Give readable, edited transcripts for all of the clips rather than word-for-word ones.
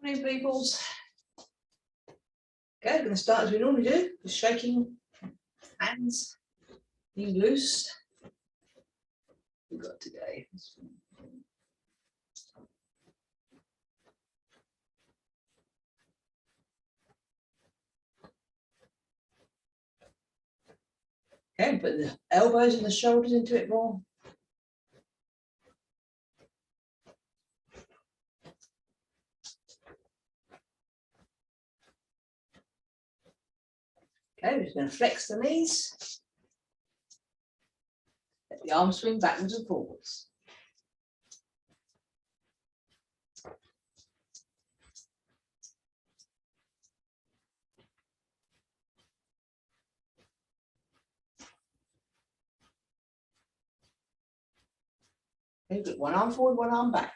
Morning, peoples. Okay, we're going to start as we normally do, just shaking hands, being loose. We've got today. Okay, put the elbows and the shoulders into it more. Okay, we're just going to flex the knees. Let the arms swing backwards and forwards. Okay, put one arm forward, one arm back.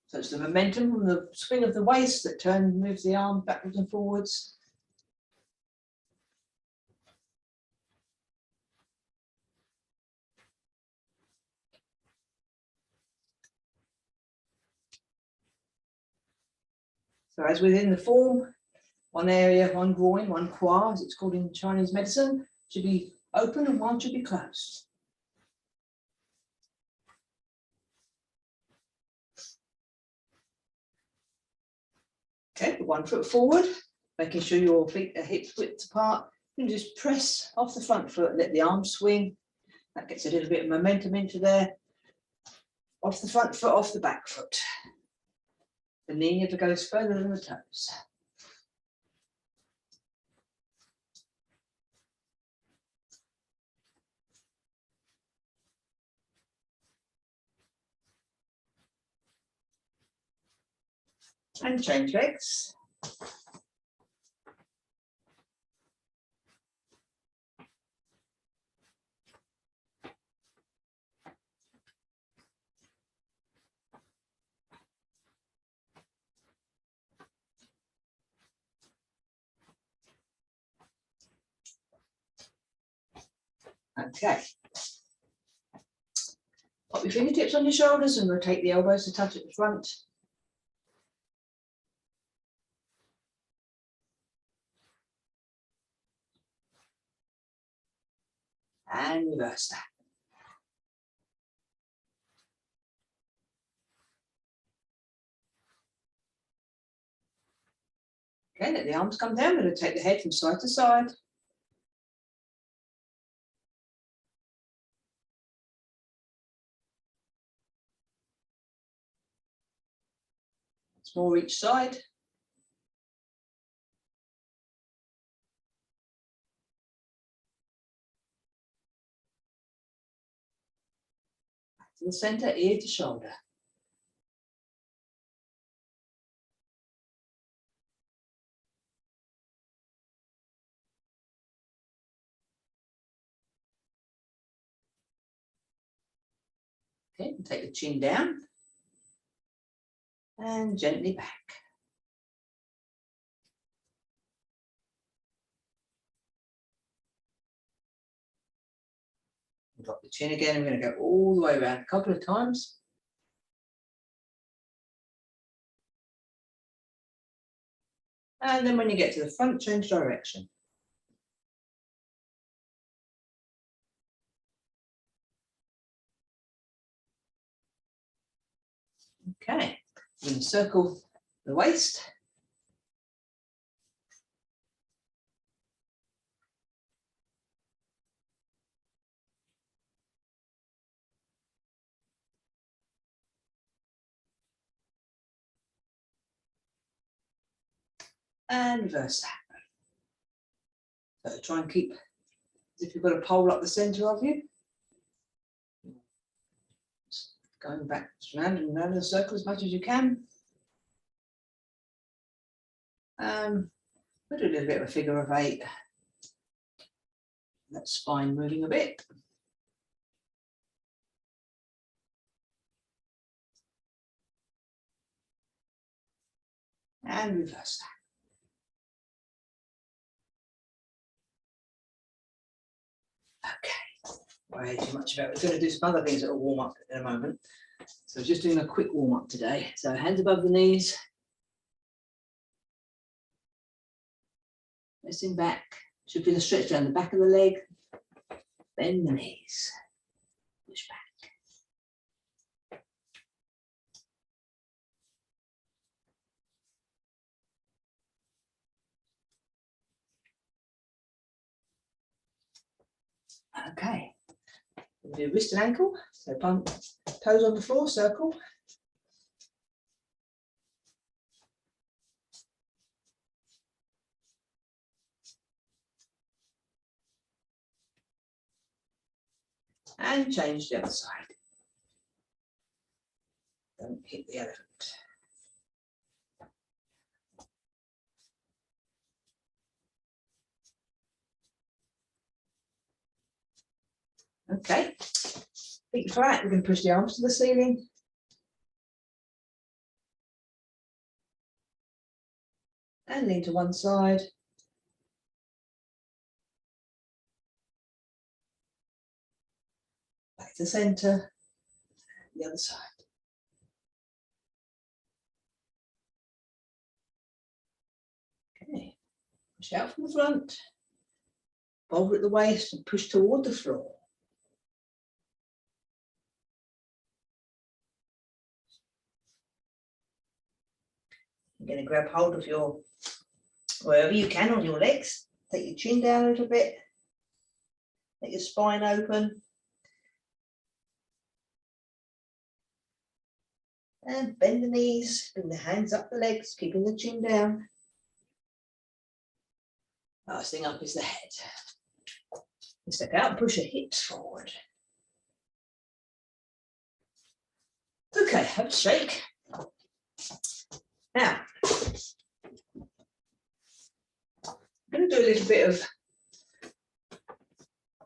So it's the momentum from the swing of the waist that moves the arm backwards and forwards. So as within the form, one area, one groin, one qua, as it's called in Chinese medicine, should be open and one should be closed. Okay, put one foot forward, making sure your feet are hip width apart. You can just press off the front foot, let the arm swing. That gets a little bit of momentum into there. Off the front foot, off the back foot. The knee never goes further than the toes. And change legs. Okay. Pop your fingertips on your shoulders and rotate the elbows to touch at the front. And reverse that. Okay, let the arms come down. We're going to take the head from side to side. Once more each side. Back to the center, ear to shoulder. Okay, and take the chin down and gently back. Drop the chin again. I'm going to go all the way around a couple of times. And then when you get to the front, change direction. Okay, we're going to circle the waist. And reverse that. So try and keep, as if you've got a pole up the center of you. Going back round and round the circle as much as you can. We'll do a little bit of a figure of 8. That spine moving a bit. And reverse that. Okay, way too much about it. We're going to do some other things that will warm up in a moment. So just doing a quick warm up today. So hands above the knees. Pressing back. Should feel a stretch down the back of the leg. Bend the knees. Push back. Okay. We'll do wrist and ankle. So pump toes on the floor, circle. And change the other side. Don't hit the elephant. Okay, feet flat, we're going to push the arms to the ceiling. And lean to one side. Back to centre, the other side. Okay, push out from the front, boulder at the waist and push toward the floor. You're going to grab hold of your, wherever you can on your legs, take your chin down a little bit, let your spine open. And bend the knees, bring the hands up the legs, keeping the chin down. Last thing up is the head. Step out and push your hips forward. Okay, have a shake. Now, I'm going to do a little bit of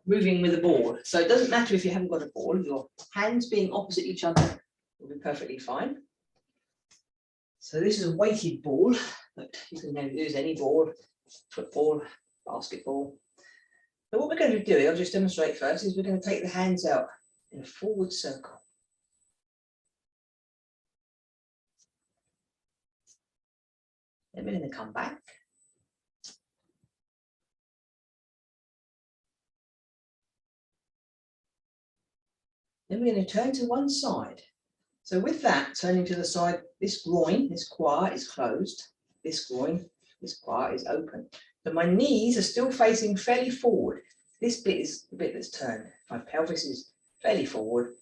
moving with a ball. So it doesn't matter if you haven't got a ball, your hands being opposite each other will be perfectly fine. So this is a weighted ball, but you can now use any ball, football, basketball. So what we're going to do, I'll just demonstrate first, is we're going to take the hands out in a forward circle. Then we're going to come back. Then we're going to turn to one side. So with that, turning to the side, this groin, this quad is closed. This groin, this quad is open. So my knees are still facing fairly forward. This bit is the bit that's turned. My pelvis is fairly forward.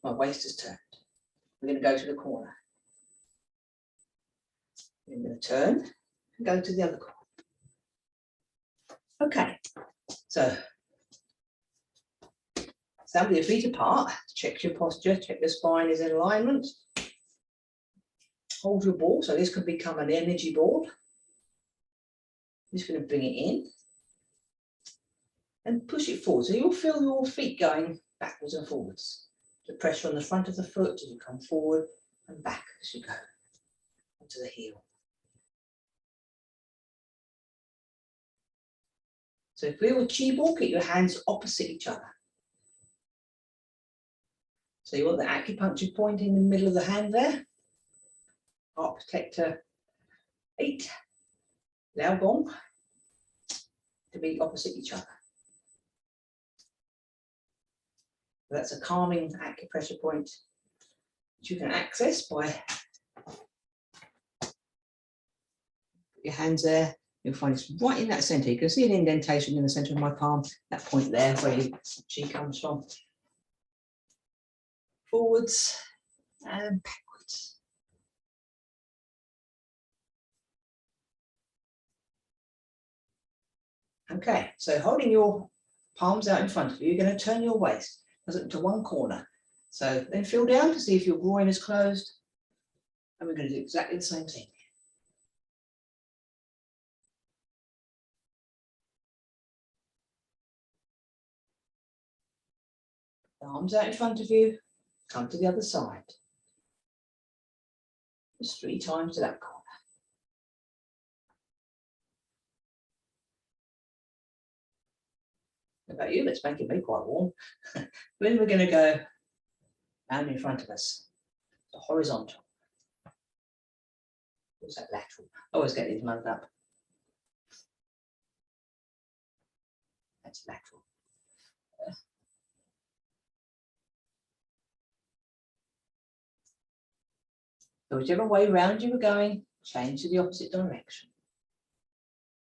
My waist is turned. We're going to go to the corner. I'm going to turn and go to the other corner. Okay, so stand with your feet apart, check your posture, check the spine is in alignment. Hold your ball, so this could become an energy ball. I'm just going to bring it in and push it forward. So you'll feel your feet going backwards and forwards. The pressure on the front of the foot as you come forward and back as you go onto the heel. So if we were chi ball, keep your hands opposite each other. So you want the acupuncture point in the middle of the hand there. Heart protector 8, Lao Gong, to be opposite each other. So that's a calming acupressure point which you can access by your hands there. You'll find it's right in that centre. You can see an indentation in the centre of my palm, that point there where chi comes from. Forwards and backwards. Okay, so holding your palms out in front of you, you're going to turn your waist to one corner. So then feel down to see if your groin is closed. And we're going to do exactly the same thing. The arms out in front of you, come to the other side. Just 3 times to that corner. How about you? It's making me quite warm. Then we're going to go down in front of us, the horizontal. What's that lateral? I always get these muddled up. anti-lateral. So whichever way round you were going, change to the opposite direction.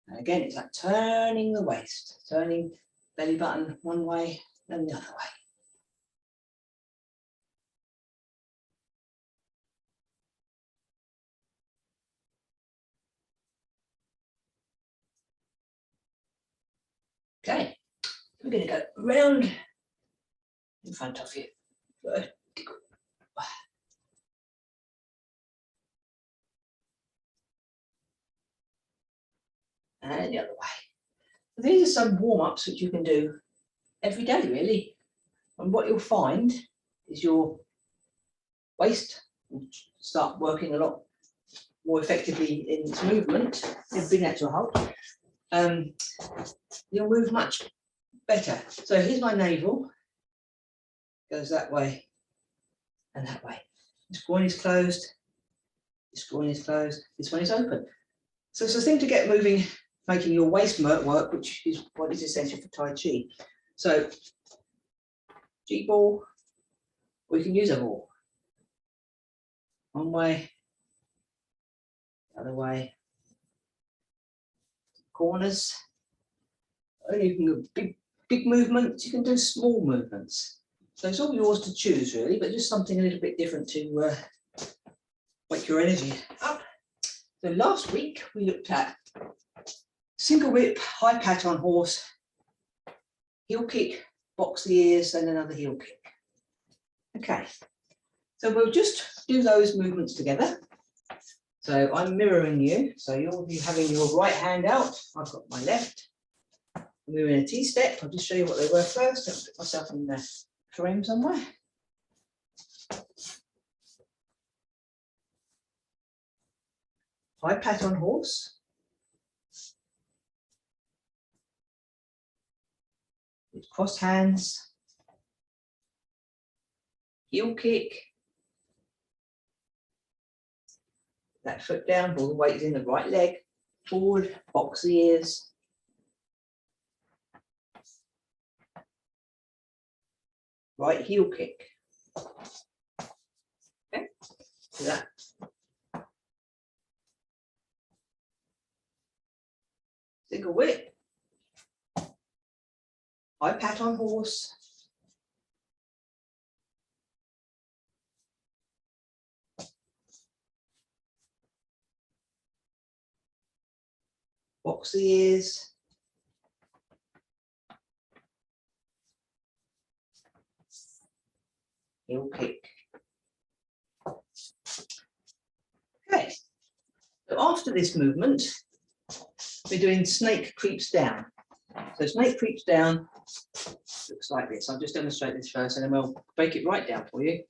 And again, it's like turning the waist, turning belly button one way and the other way. Okay, we're going to go round in front of you. Good. And the other way. So these are some warm-ups which you can do every day, really. And what you'll find is your waist will start working a lot more effectively in its movement. It'll bring that to a halt. You'll move much better. So here's my navel. Goes that way and that way. This groin is closed. This groin is closed. This one is open. So it's a thing to get moving, making your waist work, which is what is essential for Tai Chi. So G-ball, or you can use a ball. One way, the other way. Corners. And you can do big movements, you can do small movements. So it's all yours to choose, really, but just something a little bit different to wake your energy up. So last week we looked at single whip, high pat on horse, heel kick, box the ears, and another heel kick. Okay, so we'll just do those movements together. So I'm mirroring you, so you'll be having your right hand out. I've got my left. We're in a T-step. I'll just show you what they were first. I'll put myself in the frame somewhere. High pat on horse. With crossed hands. Heel kick. That foot down, all the weight is in the right leg. Forward, box the ears. Right heel kick. Okay, do that. Single whip. High pat on horse. Box the ears. Heel kick. Okay, so after this movement, we're doing snake creeps down. So snake creeps down looks like this. I'll just demonstrate this first and then we'll break it right down for you.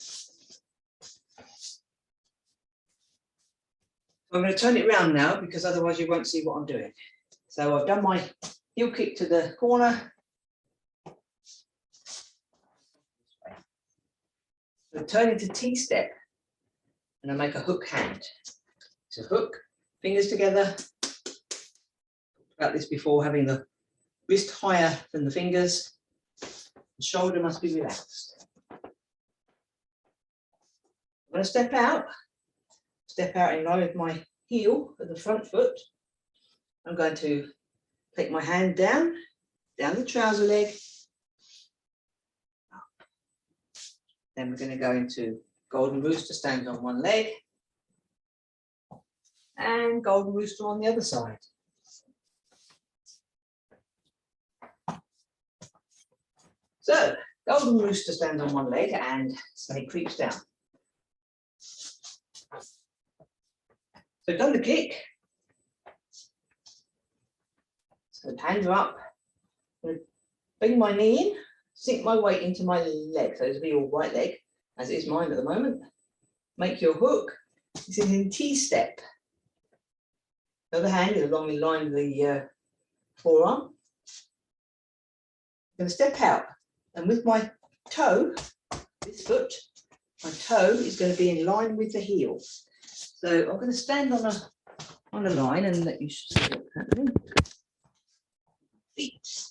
I'm going to turn it around now because otherwise you won't see what I'm doing. So I've done my heel kick to the corner. So turn into T-step and I make a hook hand. So hook, fingers together. Talked about this before, having the wrist higher than the fingers. The shoulder must be relaxed. I'm going to step out in line with my heel at the front foot. I'm going to take my hand down the trouser leg. Up. Then we're going to go into golden rooster, stand on one leg. And golden rooster on the other side. So, golden rooster stands on one leg and snake creeps down. So done the kick. So hands are up. I'm going to bring my knee in, sink my weight into my leg. So this will be your right leg, as it is mine at the moment. Make your hook. This is in T-step. The other hand is along the line of the forearm. I'm going to step out, and with my toe, this foot, my toe is going to be in line with the heel. So I'm going to stand on a line and let you see what's happening. Feet.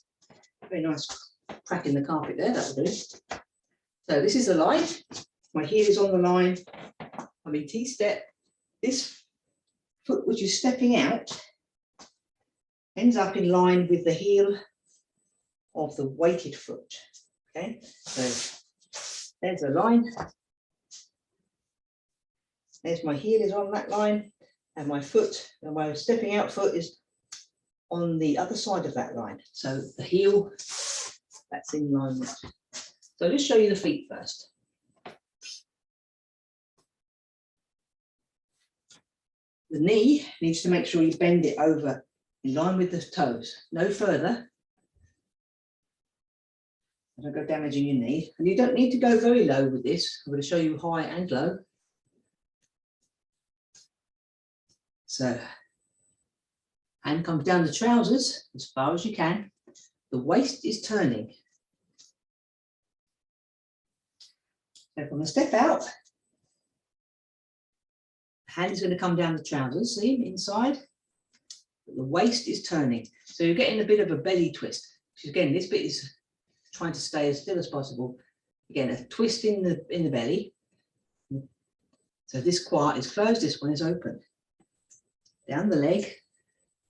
Very nice crack in the carpet there, that'll do. So this is the line. My heel is on the line. I'm in T-step. This foot which is stepping out ends up in line with the heel of the weighted foot. Okay, so there's the line. There's my heel is on that line, and my foot, and my stepping out foot is on the other side of that line. So the heel, that's in line with. So I'll just show you the feet first. The knee needs to make sure you bend it over in line with the toes, no further. Don't go damaging your knee. And you don't need to go very low with this. I'm going to show you high and low. So, hand comes down the trousers as far as you can. The waist is turning. So if I'm going to step out, the hand is going to come down the trousers, see, inside. But the waist is turning. So you're getting a bit of a belly twist. Which again, this bit is trying to stay as still as possible. Again, a twist in the belly. So this quad is closed, this one is open. Down the leg.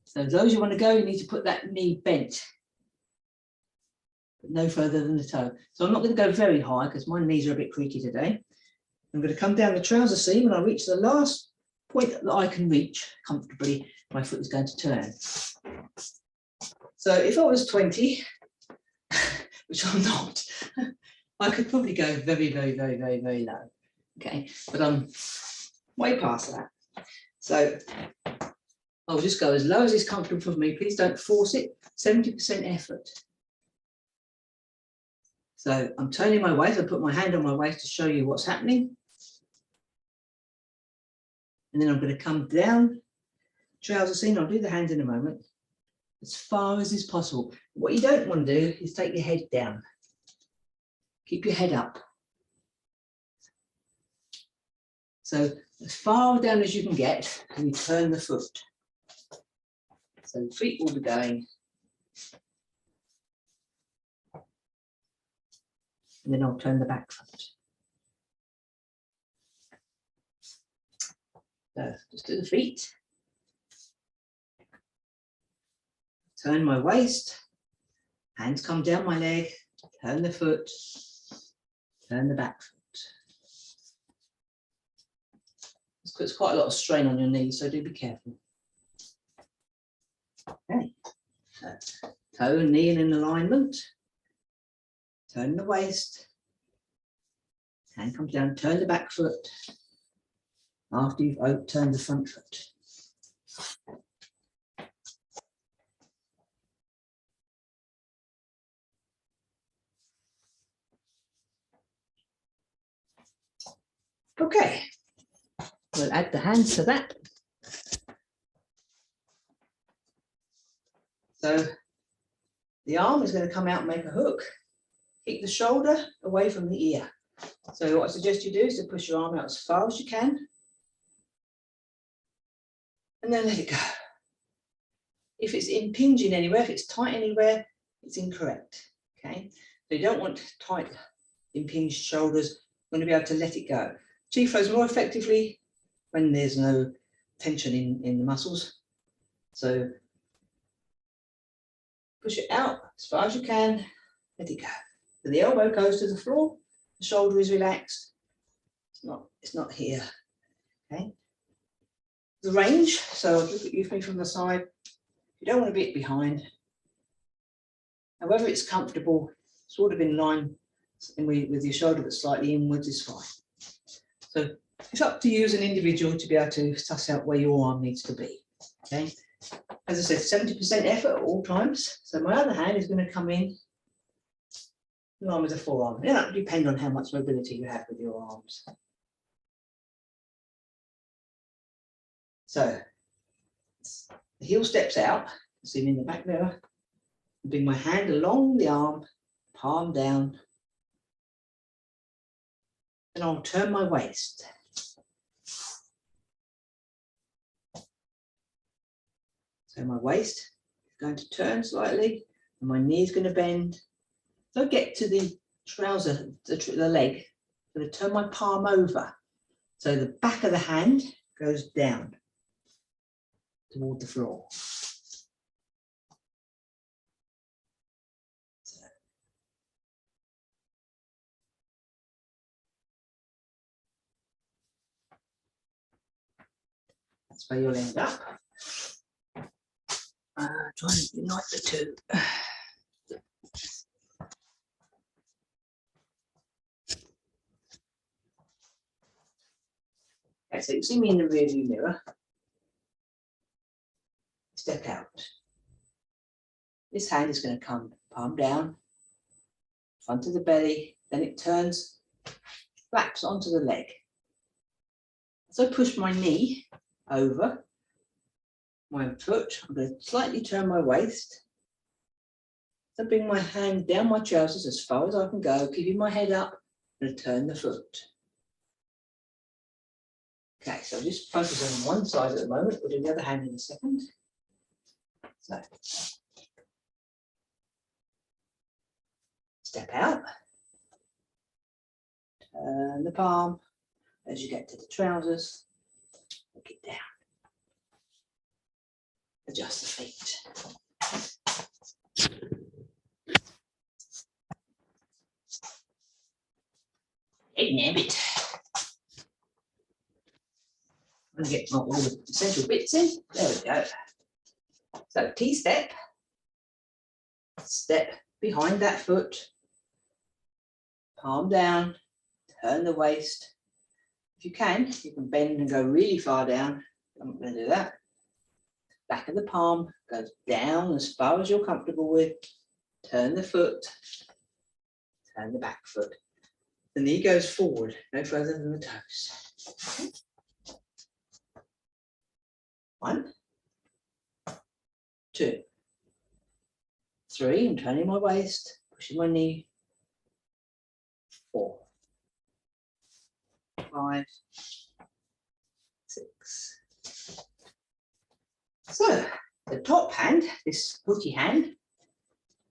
So those you want to go, you need to put that knee bent, but no further than the toe. So I'm not going to go very high because my knees are a bit creaky today. I'm going to come down the trouser seam, and I reach the last point that I can reach comfortably. My foot is going to turn. So if I was 20, which I'm not, I could probably go very, very, very, very, very low. Okay, but I'm way past that. So I'll just go as low as is comfortable for me. Please don't force it. 70% effort. So I'm turning my waist. I put my hand on my waist to show you what's happening. And then I'm going to come down, trouser seam. I'll do the hands in a moment. As far as is possible. What you don't want to do is take your head down. Keep your head up. So as far down as you can get, and you turn the foot. So the feet will be going. And then I'll turn the back foot. So just do the feet. Turn my waist. Hands come down my leg. Turn the foot. Turn the back foot. This puts quite a lot of strain on your knees, so do be careful. Okay. So, toe and knee in alignment. Turn the waist. Hand comes down, turn the back foot. After you've turned the front foot. Okay, we'll add the hands to that. So the arm is going to come out and make a hook. Keep the shoulder away from the ear. So what I suggest you do is to push your arm out as far as you can. And then let it go. If it's impinging anywhere, if it's tight anywhere, it's incorrect. Okay, so you don't want tight, impinged shoulders. You want to be able to let it go. Chi flows more effectively when there's no tension in the muscles. So push it out as far as you can, let it go. So the elbow goes to the floor, the shoulder is relaxed. It's not here. Okay. The range, so I'll look at you from the side. You don't want to be behind. However, it's comfortable, sort of in line with your shoulder, but slightly inwards is fine. So it's up to you as an individual to be able to suss out where your arm needs to be. Okay. As I said, 70% effort at all times. So my other hand is going to come in along with the forearm. It will depend on how much mobility you have with your arms. So the heel steps out, seen in the back mirror. Bring my hand along the arm, palm down, and I'll turn my waist. So my waist is going to turn slightly. and my knee is going to bend. So I get to the trouser, the leg, I'm going to turn my palm over. So the back of the hand goes down toward the floor. So that's where you'll end up. Try and unite the two. Okay, so you see me in the rearview mirror. Step out. This hand is going to come palm down, front of the belly, then it turns, flaps onto the leg. So I push my knee over my foot. I'm going to slightly turn my waist. So bring my hand down my trousers as far as I can go, keeping my head up, and turn the foot. Okay, so just focus on one side at the moment. We'll do the other hand in a second. So, step out, turn the palm as you get to the trousers, look it down, adjust the feet. Nab it. I'm going to get all the essential bits in. There we go. So T-step, step behind that foot, palm down, turn the waist. If you can bend and go really far down. I'm not going to do that. Back of the palm goes down as far as you're comfortable with. Turn the foot, turn the back foot. The knee goes forward, no further than the toes. 1, 2, 3, I'm turning my waist, pushing my knee. 4, 5, 6. So the top hand, this hooky hand,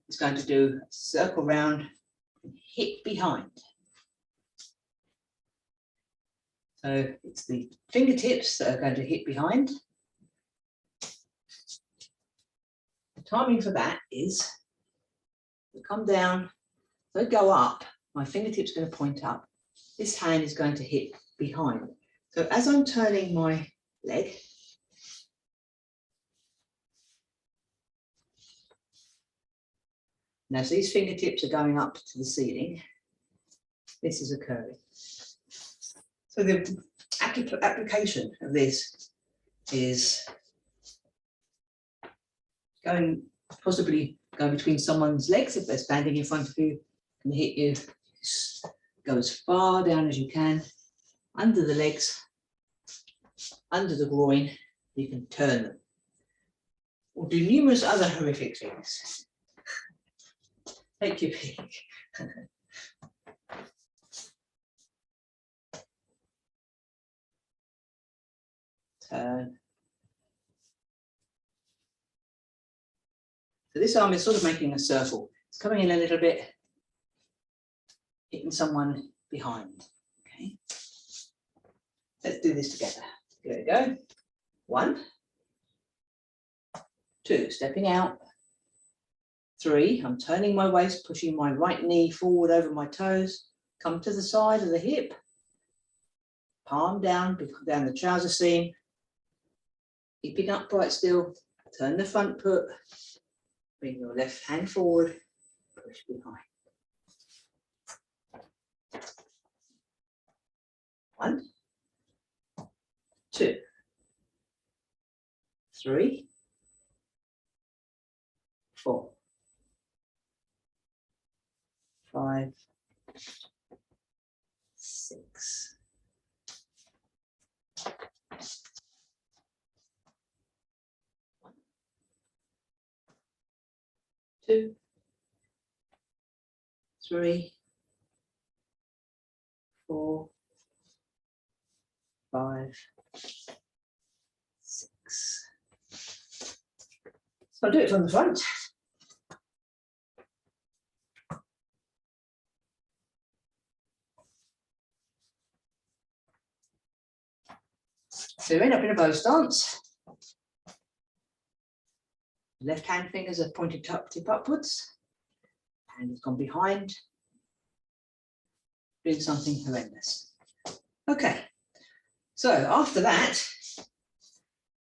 is going to do a circle round, hip behind. So it's the fingertips that are going to hit behind. The timing for that is to come down, so go up, my fingertips are going to point up. This hand is going to hit behind. So as I'm turning my leg, now so these fingertips are going up to the ceiling, this is occurring. So the application of this is possibly go between someone's legs if they're standing in front of you and hit you. Go as far down as you can, under the legs, under the groin, you can turn them. Or do numerous other horrific things. Take your pick. Turn. So this arm is sort of making a circle. It's coming in a little bit, hitting someone behind. Okay. Let's do this together. There we go. 1, 2, stepping out. 3, I'm turning my waist, pushing my right knee forward over my toes. Come to the side of the hip. Palm down the trouser seam. Keeping upright still. Turn the front foot. Bring your left hand forward. Push behind. 1, 2, 3, 4, 5, 6. 2, 3, 4, 5, 6. So I'll do it from the front. So you end up in a bow stance. Left hand fingers are pointed tip upwards. Hand has gone behind. Doing something horrendous. Okay, so after that,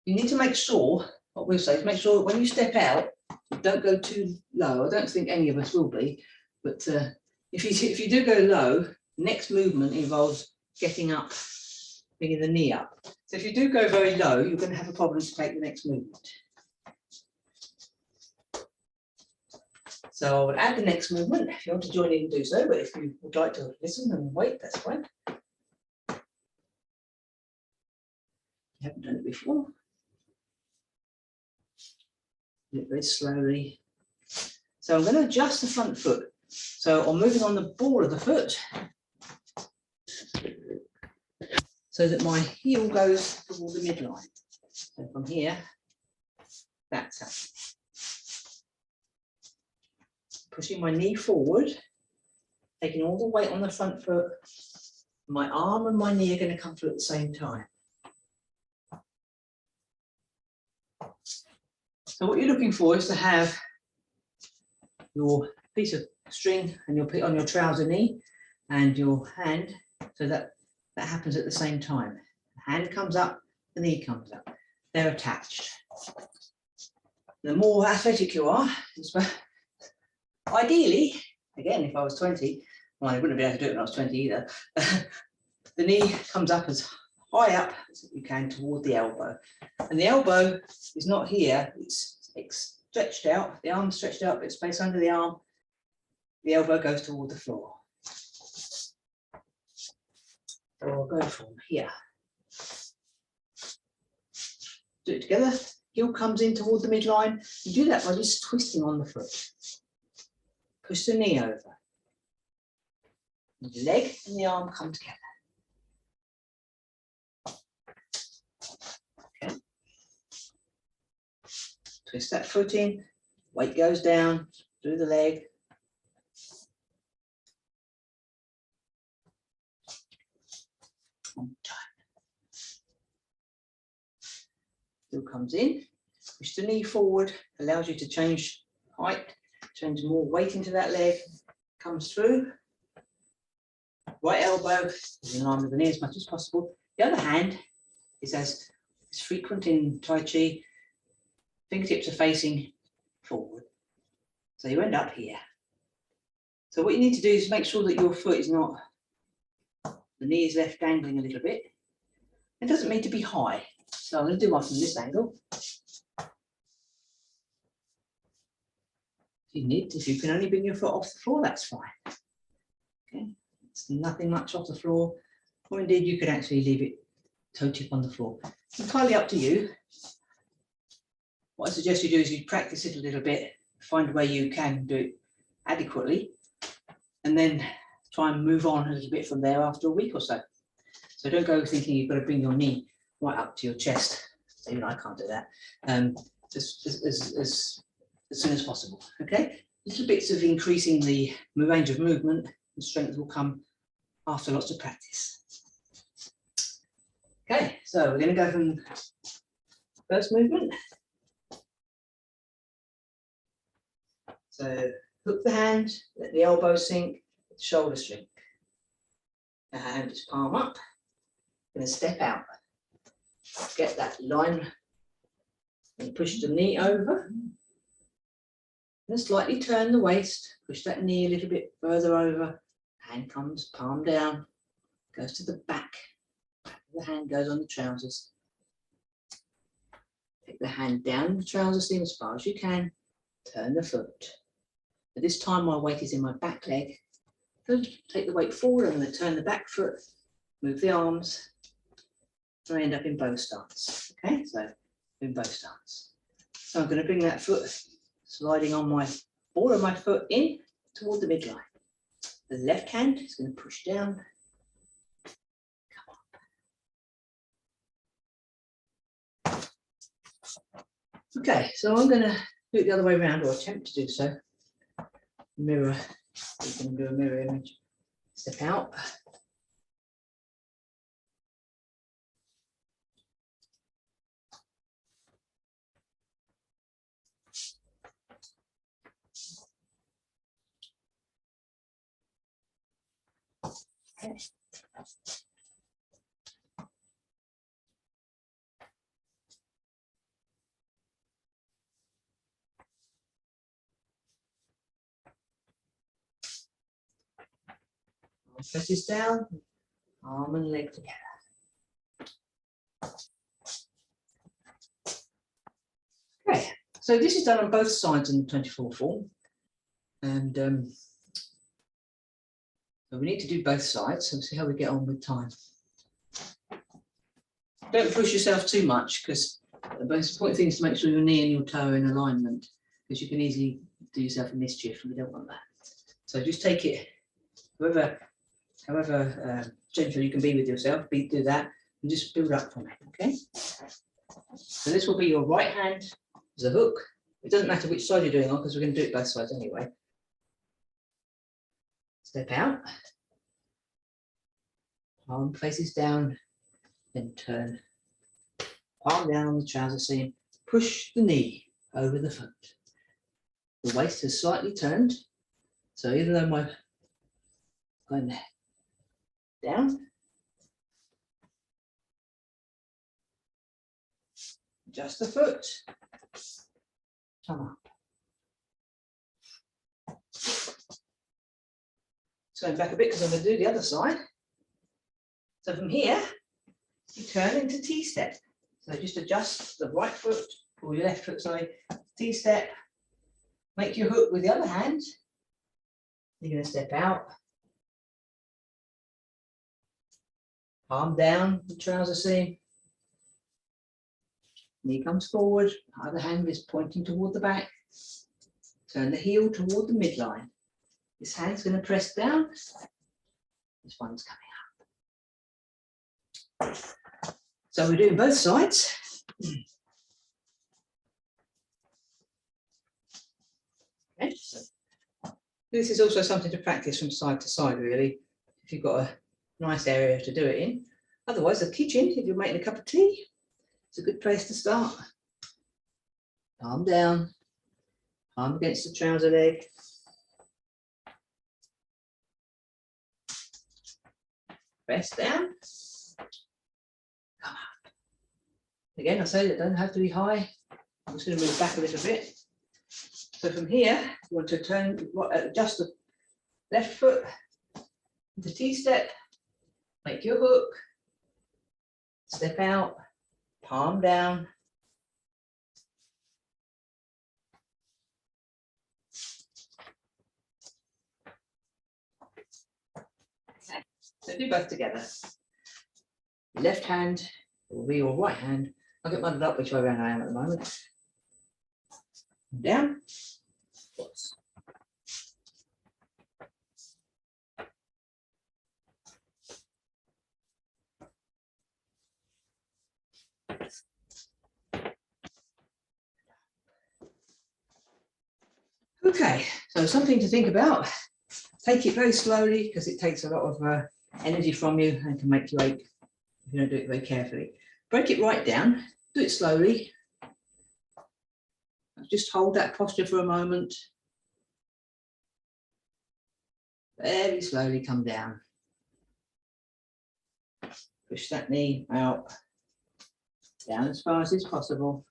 you need to make sure, what we'll say is make sure when you step out, you don't go too low. I don't think any of us will be, but if you do go low, next movement involves getting up, bringing the knee up. So if you do go very low, you're going to have a problem to take the next movement. So I would add the next movement if you want to join in and do so, but if you would like to listen and wait, that's fine. You haven't done it before. Do it very slowly. So I'm going to adjust the front foot. So I'm moving on the ball of the foot so that my heel goes toward the midline. So from here, that's up. Pushing my knee forward, taking all the weight on the front foot. My arm and my knee are going to come through at the same time. So what you're looking for is to have your piece of string and you'll put on your trouser knee and your hand, so that happens at the same time. The hand comes up, the knee comes up. They're attached. The more athletic you are, ideally, again, if I was 20, well, I wouldn't be able to do it when I was 20 either, the knee comes up as high up as you can toward the elbow. And the elbow is not here, it's stretched out, the arm's stretched out, but it's space under the arm. The elbow goes toward the floor. So I'll go from here. Do it together. Heel comes in toward the midline. You do that by just twisting on the foot. Push the knee over. The leg and the arm come together. Okay. Twist that foot in. Weight goes down through the leg. One time. Heel comes in. Push the knee forward. Allows you to change height. Change more weight into that leg. Comes through. Right elbow is in line with the knee as much as possible. The other hand is as is frequent in Tai Chi. Fingertips are facing forward. So you end up here. So what you need to do is make sure that your foot is not, the knee is left dangling a little bit. It doesn't need to be high. So I'm going to do one from this angle. If you can only bring your foot off the floor, that's fine. Okay, it's nothing much off the floor, or indeed you could actually leave it toe tip on the floor. It's entirely up to you. What I suggest you do is you practice it a little bit, find where you can do it adequately, and then try and move on a little bit from there after a week or so. So don't go thinking you've got to bring your knee right up to your chest. Even I can't do that. Just as soon as possible. Okay, little bits of increasing the range of movement and strength will come after lots of practice. Okay, so we're going to go from first movement. So hook the hand, let the elbow sink, let the shoulder shrink. The hand is palm up. Going to step out. Get that line and push the knee over. And slightly turn the waist, push that knee a little bit further over. Hand comes palm down, goes to the back. The hand goes on the trousers. Take the hand down the trouser seam as far as you can. Turn the foot. At this time, my weight is in my back leg. So take the weight forward. I'm going to turn the back foot, move the arms. So I end up in bow stance. Okay, so in bow stance. So I'm going to bring that foot sliding on my ball of my foot in toward the midline. The left hand is going to push down. Come up. Okay, so I'm going to do it the other way around, or attempt to do so. Mirror, you can do a mirror image. Step out. Okay. Press this down, arm and leg together. Okay, so this is done on both sides in the 24 form. And so we need to do both sides, so see how we get on with time. Don't push yourself too much, because the most important thing is to make sure your knee and your toe are in alignment, because you can easily do yourself a mischief and we don't want that. So just take it however gentle you can be with yourself, do that and just build up from it, okay? So this will be your right hand as a hook. It doesn't matter which side you're doing on because we're going to do it both sides anyway. Step out, palm faces down, then turn, palm down on the trouser seam, push the knee over the foot. The waist is slightly turned, so even though my going down, adjust the foot, come up. It's going back a bit because I'm going to do the other side. So from here, you turn into T-step. So just adjust the right foot, or your left foot, sorry, T-step. Make your hook with the other hand. You're going to step out. Palm down the trouser seam. Knee comes forward, other hand is pointing toward the back. Turn the heel toward the midline. This hand's going to press down. This one's coming up. So we're doing both sides. Okay, so this is also something to practice from side to side, really, if you've got a nice area to do it in. Otherwise, the kitchen, if you're making a cup of tea, it's a good place to start. Palm down, palm against the trouser leg. Press down. Come up. Again, I say that don't have to be high. I'm just going to move back a little bit. So from here, you want to turn, adjust the left foot into T-step, make your hook, step out, palm down. Okay. So do both together. Your left hand will be your right hand. I'll get muddled up which way around I am at the moment. Down. Okay, so something to think about. Take it very slowly because it takes a lot of energy from you and can make you ache if you don't do it very carefully. Break it right down, do it slowly. Just hold that posture for a moment. Very slowly come down. Push that knee out, down as far as is possible.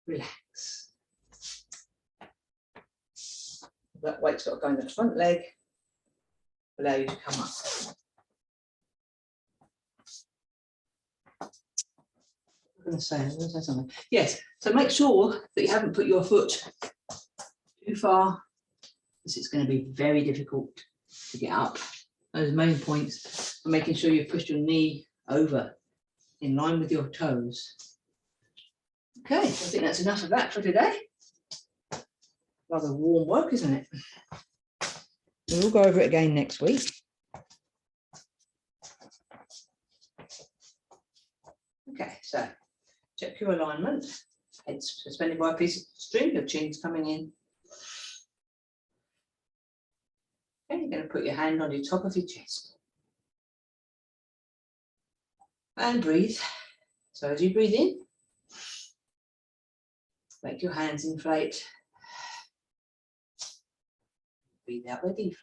Relax. That weight's got to go in the front leg, allow you to come up. I'm going to say something. Yes, so make sure that you haven't put your foot too far, because it's going to be very difficult to get up. Those main points are making sure you've pushed your knee over in line with your toes. Okay, I think that's enough of that for today. Rather warm work, isn't it? We'll go over it again next week. Okay, so check your alignment. Head's suspended by a piece of string, your chin's coming in. Okay, you're going to put your hand on your top of your chest. And breathe. So as you breathe in, make your hands inflate. Breathe out, they deflate.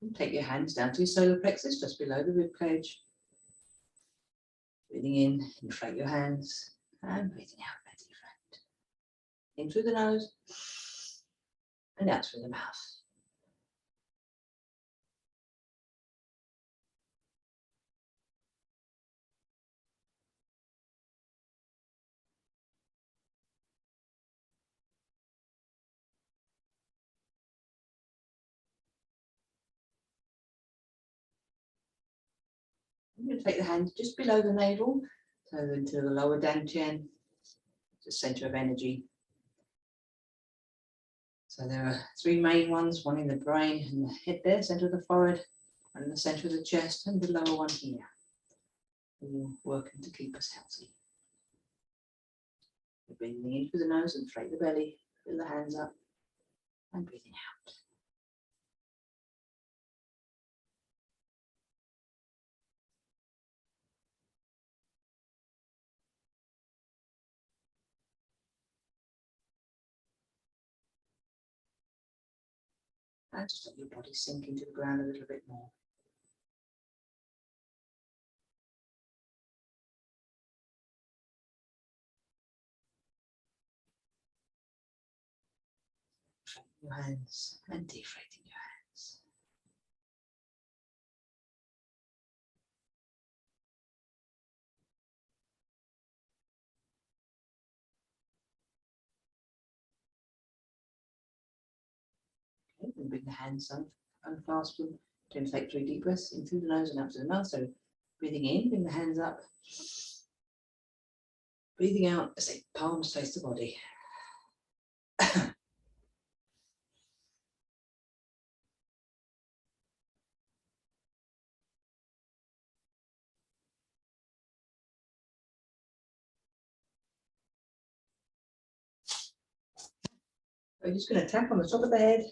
And take your hands down to your solar plexus, just below the rib cage. Breathing in, inflate your hands, and breathing out, let it deflate. In through the nose, and out through the mouth. I'm going to take the hand just below the navel, so into the lower dantian, the center of energy. So there are three main ones, one in the brain and the head there, center of the forehead, and in the center of the chest, and the lower one here. All working to keep us healthy. We're breathing in through the nose, inflate the belly, fill the hands up, and breathing out. And just let your body sink into the ground a little bit more. Inflating your hands and deflating your hands. Okay, then bring the hands up, unclasp them. Then take 3 deep breaths in through the nose and out through the mouth. So breathing in, bring the hands up. Breathing out, as they palms face the body. We're just going to tap on the top of the head.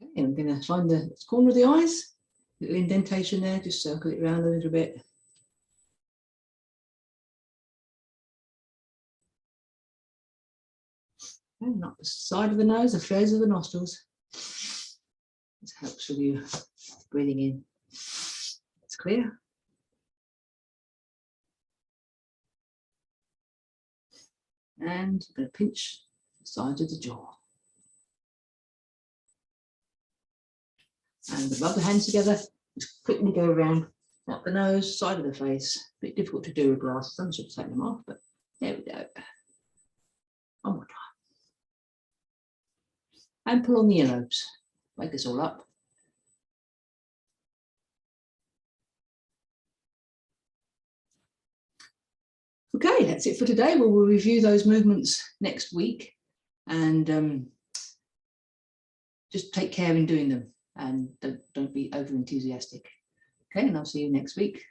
Okay, and I'm going to find the corner of the eyes, little indentation there, just circle it around a little bit. And up the side of the nose, the flares of the nostrils. This helps with you breathing in. It's clear. And I'm going to pinch the sides of the jaw. And rub the hands together. Just quickly go around up the nose, side of the face. A bit difficult to do with glasses. I should take them off, but there we go. One more time. And pull on the earlobes. Wake us all up. Okay, that's it for today. We'll review those movements next week, and just take care in doing them, and don't be over enthusiastic. Okay, and I'll see you next week.